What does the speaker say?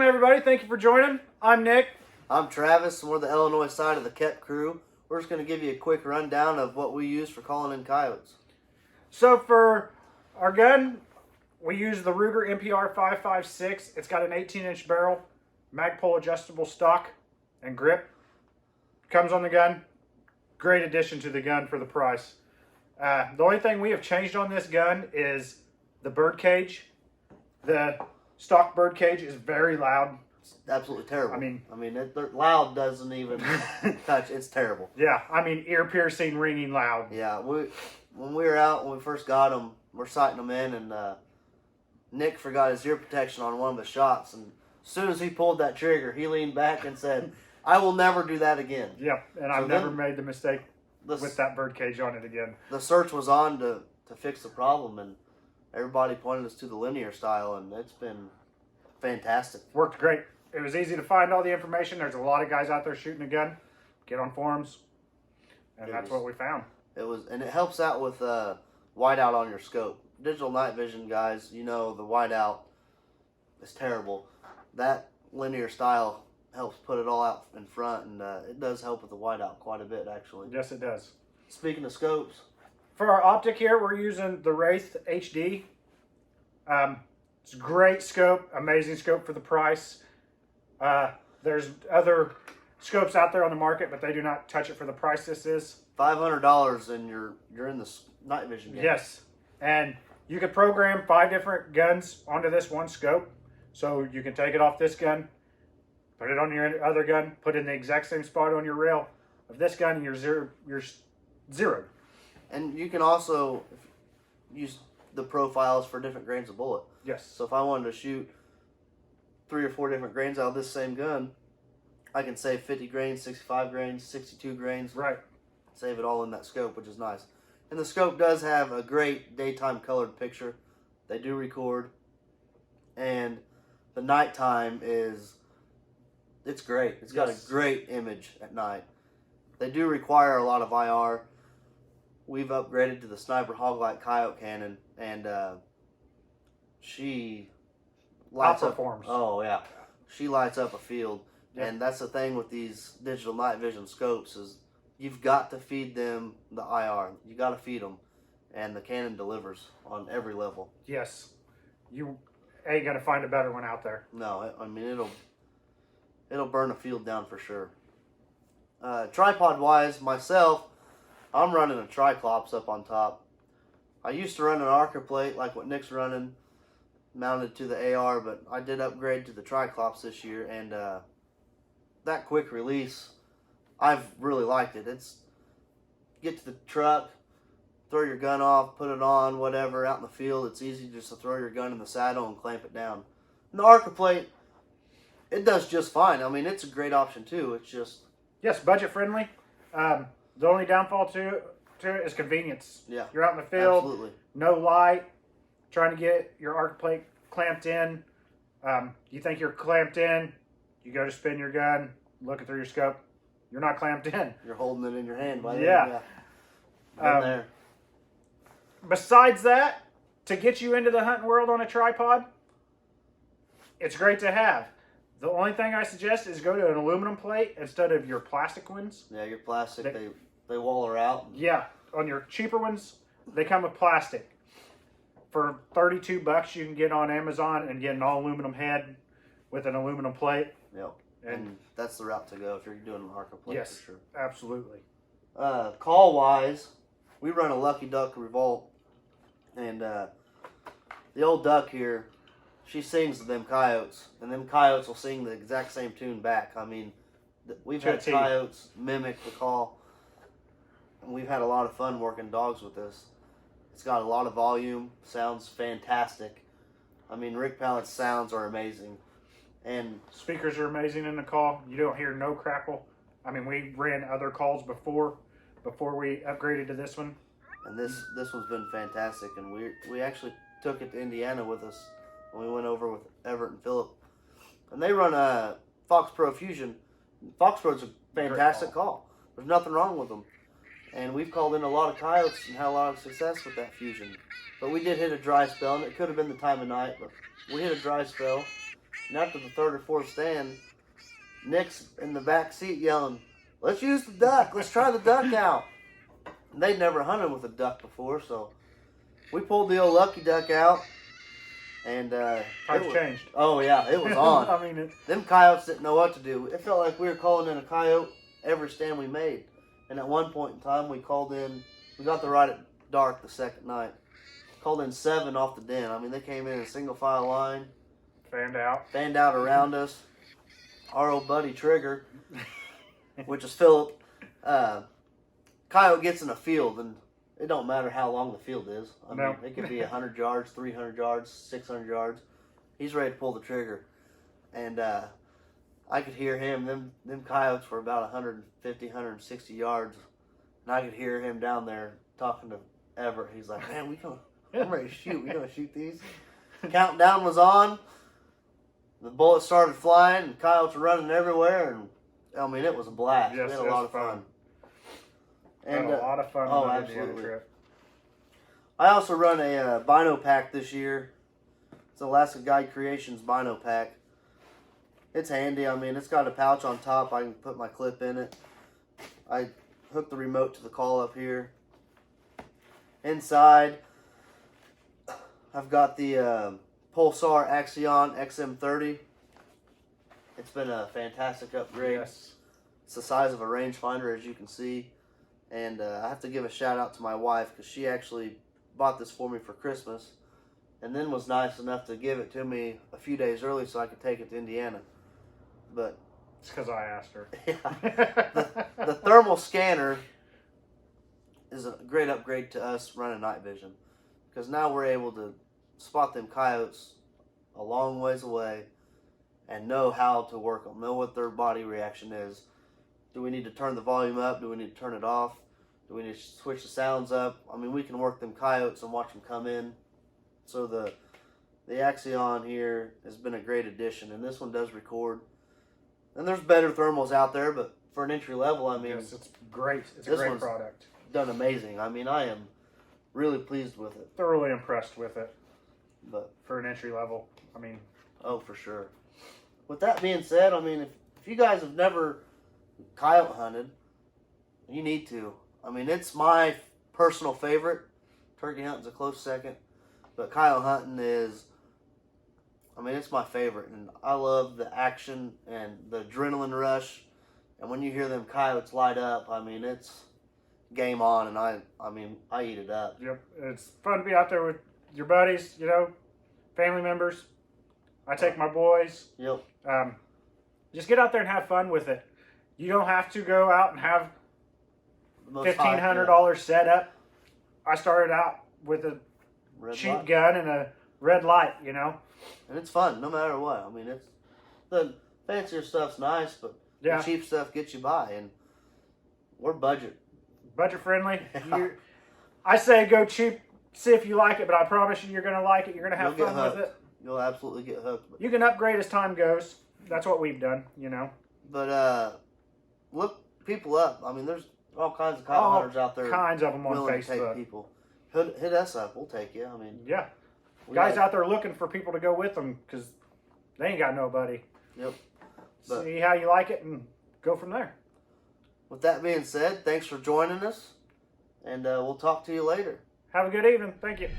everybody. Thank you for joining. I'm Nick. I'm Travis, and we're the Illinois side of the KEP crew. We're just going to give you a quick rundown of what we use for calling in coyotes. So for our gun, we use the Ruger MPR 556. It's got an 18-inch barrel, Magpul adjustable stock, and grip. Comes on the gun. Great addition to the gun for the price. The only thing we have changed on this gun is the bird cage. The stock bird cage is very loud. It's absolutely terrible. I mean, loud doesn't even touch. It's terrible. Yeah, I mean, ear-piercing, ringing loud. Yeah, when we were out, when we first got them, we're sighting them in, and Nick forgot his ear protection on one of the shots, and as soon as he pulled that trigger, he leaned back and said, "I will never do that again." Yep, and I've never made the mistake with that bird cage on it again. The search was on to fix the problem, and everybody pointed us to the linear style, and it's been fantastic. Worked great. It was easy to find all the information. There's a lot of guys out there shooting a gun. Get on forums, and that's what we found. And it helps out with whiteout on your scope. Digital night vision guys, you know the whiteout is terrible. That linear style helps put it all out in front, and it does help with the whiteout quite a bit, actually. Yes, it does. Speaking of scopes, for our optic here, we're using the Wraith HD. It's a great scope, amazing scope for the price. There's other scopes out there on the market, but they do not touch it for the price this is. $500 and you're in the night vision game. Yes, and you can program 5 different guns onto this one scope. So you can take it off this gun, put it on your other gun, put it in the exact same spot on your rail of this gun, and you're zeroed. And you can also use the profiles for different grains of bullet. Yes. So if I wanted to shoot 3 or 4 different grains out of this same gun, I can save 50 grains, 65 grains, 62 grains. Right. Save it all in that scope, which is nice. And the scope does have a great daytime colored picture. They do record. And the nighttime it's great. It's got a great image at night. They do require a lot of IR. We've upgraded to the Sniper Hoglite Coyote Cannon, and she lights up. Oh yeah, she lights up a field, and that's the thing with these digital night vision scopes is you've got to feed them the IR. You got to feed them, and the Canon delivers on every level. Yes, you ain't gonna find a better one out there. No, I mean it'll burn a field down for sure. Tripod wise, myself, I'm running a Triclops up on top. I used to run an Arca plate like what Nick's running, mounted to the AR, but I did upgrade to the Triclops this year, and that quick release, I've really liked it. It's get to the truck, throw your gun off, put it on, whatever, out in the field. It's easy just to throw your gun in the saddle and clamp it down. And the Arca plate, it does just fine. I mean, it's a great option too. It's just... Yes, budget friendly. The only downfall to it is convenience. Yeah. You're out in the field, absolutely. No light, trying to get your Arca plate clamped in. You think you're clamped in, you go to spin your gun, looking through your scope, you're not clamped in. You're holding it in your hand by the Yeah. there. Besides that, to get you into the hunting world on a tripod, it's great to have. The only thing I suggest is go to an aluminum plate instead of your plastic ones. Yeah, your plastic, they waller out. Yeah, on your cheaper ones, they come with plastic. For $32 you can get on Amazon and get an all aluminum head with an aluminum plate. Yep. And that's the route to go if you're doing an Arca plate. Yes, for sure. Absolutely. Call wise, we run a Lucky Duck Revolt, and the old duck here, she sings to them coyotes, and them coyotes will sing the exact same tune back. I mean, we've had coyotes mimic the call, and we've had a lot of fun working dogs with this. It's got a lot of volume, sounds fantastic. I mean, Rick Pallett's sounds are amazing. And speakers are amazing in the call. You don't hear no crackle. I mean, we ran other calls before we upgraded to this one. And this one's been fantastic, and we actually took it to Indiana with us when we went over with Everett and Phillip. And they run a Fox Pro Fusion. Fox Pro's a fantastic call. There's nothing wrong with them. And we've called in a lot of coyotes and had a lot of success with that Fusion. But we did hit a dry spell, and it could have been the time of night, but we hit a dry spell. And after the third or fourth stand, Nick's in the back seat yelling, "Let's use the duck. Let's try the duck out." And they'd never hunted with a duck before, so we pulled the old lucky duck out. And Times changed. Oh yeah, it was on. I mean, Them coyotes didn't know what to do. It felt like we were calling in a coyote every stand we made. And at one point in time, we got the ride at dark the second night. Called in 7 off the den. I mean, they came in a single file line. fanned out. Fanned out around us. Our old buddy Trigger, which is Philip, coyote gets in a field, and it don't matter how long the field is. I mean, it could be 100 yards, 300 yards, 600 yards. He's ready to pull the trigger. And I could hear him. Them coyotes were about 150, 160 yards. And I could hear him down there talking to Everett. He's like, "Man, I'm ready to shoot. We gonna shoot these." Countdown was on. The bullets started flying, and coyotes were running everywhere. And I mean, it was a blast. Yes, we had a it lot was of fun. Had a lot of fun oh, on the Indiana absolutely. trip. I also run a Bino pack this year. It's Alaska Guide Creations Bino pack. It's handy. I mean, it's got a pouch on top. I can put my clip in it. I hook the remote to the call up here. Inside, I've got the Pulsar Axion XM30. It's been a fantastic upgrade. Yes. It's the size of a rangefinder, as you can see. And I have to give a shout out to my wife, because she actually bought this for me for Christmas, and then was nice enough to give it to me a few days early so I could take it to Indiana. But It's because I asked her. yeah, the thermal scanner is a great upgrade to us running night vision, because now we're able to spot them coyotes a long ways away and know how to work them, know what their body reaction is. Do we need to turn the volume up? Do we need to turn it off? Do we need to switch the sounds up? I mean, we can work them coyotes and watch them come in. So the Axion here has been a great addition, and this one does record. And there's better thermals out there, but for an entry level, I mean, Yes, it's great. It's a this great one's product. done amazing. I mean, I am really pleased with it. Thoroughly impressed with it But for an entry level. I mean, oh, for sure. With that being said, I mean, if you guys have never coyote hunted, you need to. I mean, it's my personal favorite. Turkey hunting's a close second, but coyote hunting is, I mean, it's my favorite. And I love the action and the adrenaline rush. And when you hear them coyotes light up, I mean, it's game on. And I eat it up. yep, it's fun to be out there with your buddies, you know, family members. I take my boys. Yep. Just get out there and have fun with it. You don't have to go out and have $1,500 setup. I started out with a Red cheap light. gun and a red light, you know. And it's fun, no matter what. I mean, it's the fancier stuff's nice, but Yeah. the cheap stuff gets you by, and we're budget. Budget friendly. Yeah. I say go cheap, see if you like it, but I promise you're going to like it. You're going to have You'll get fun with hooked. it. You'll absolutely get hooked. You can upgrade as time goes. That's what we've done, you know. But look people up. I mean, there's all kinds of coyote hunters out there Kinds of them on willing to take Facebook. people. Hit us up. We'll take you. I mean, Yeah. we Guys like- out there looking for people to go with them because they ain't got nobody. Yep. But- See how you like it and go from there. With that being said, thanks for joining us, and we'll talk to you later. Have a good evening. Thank you.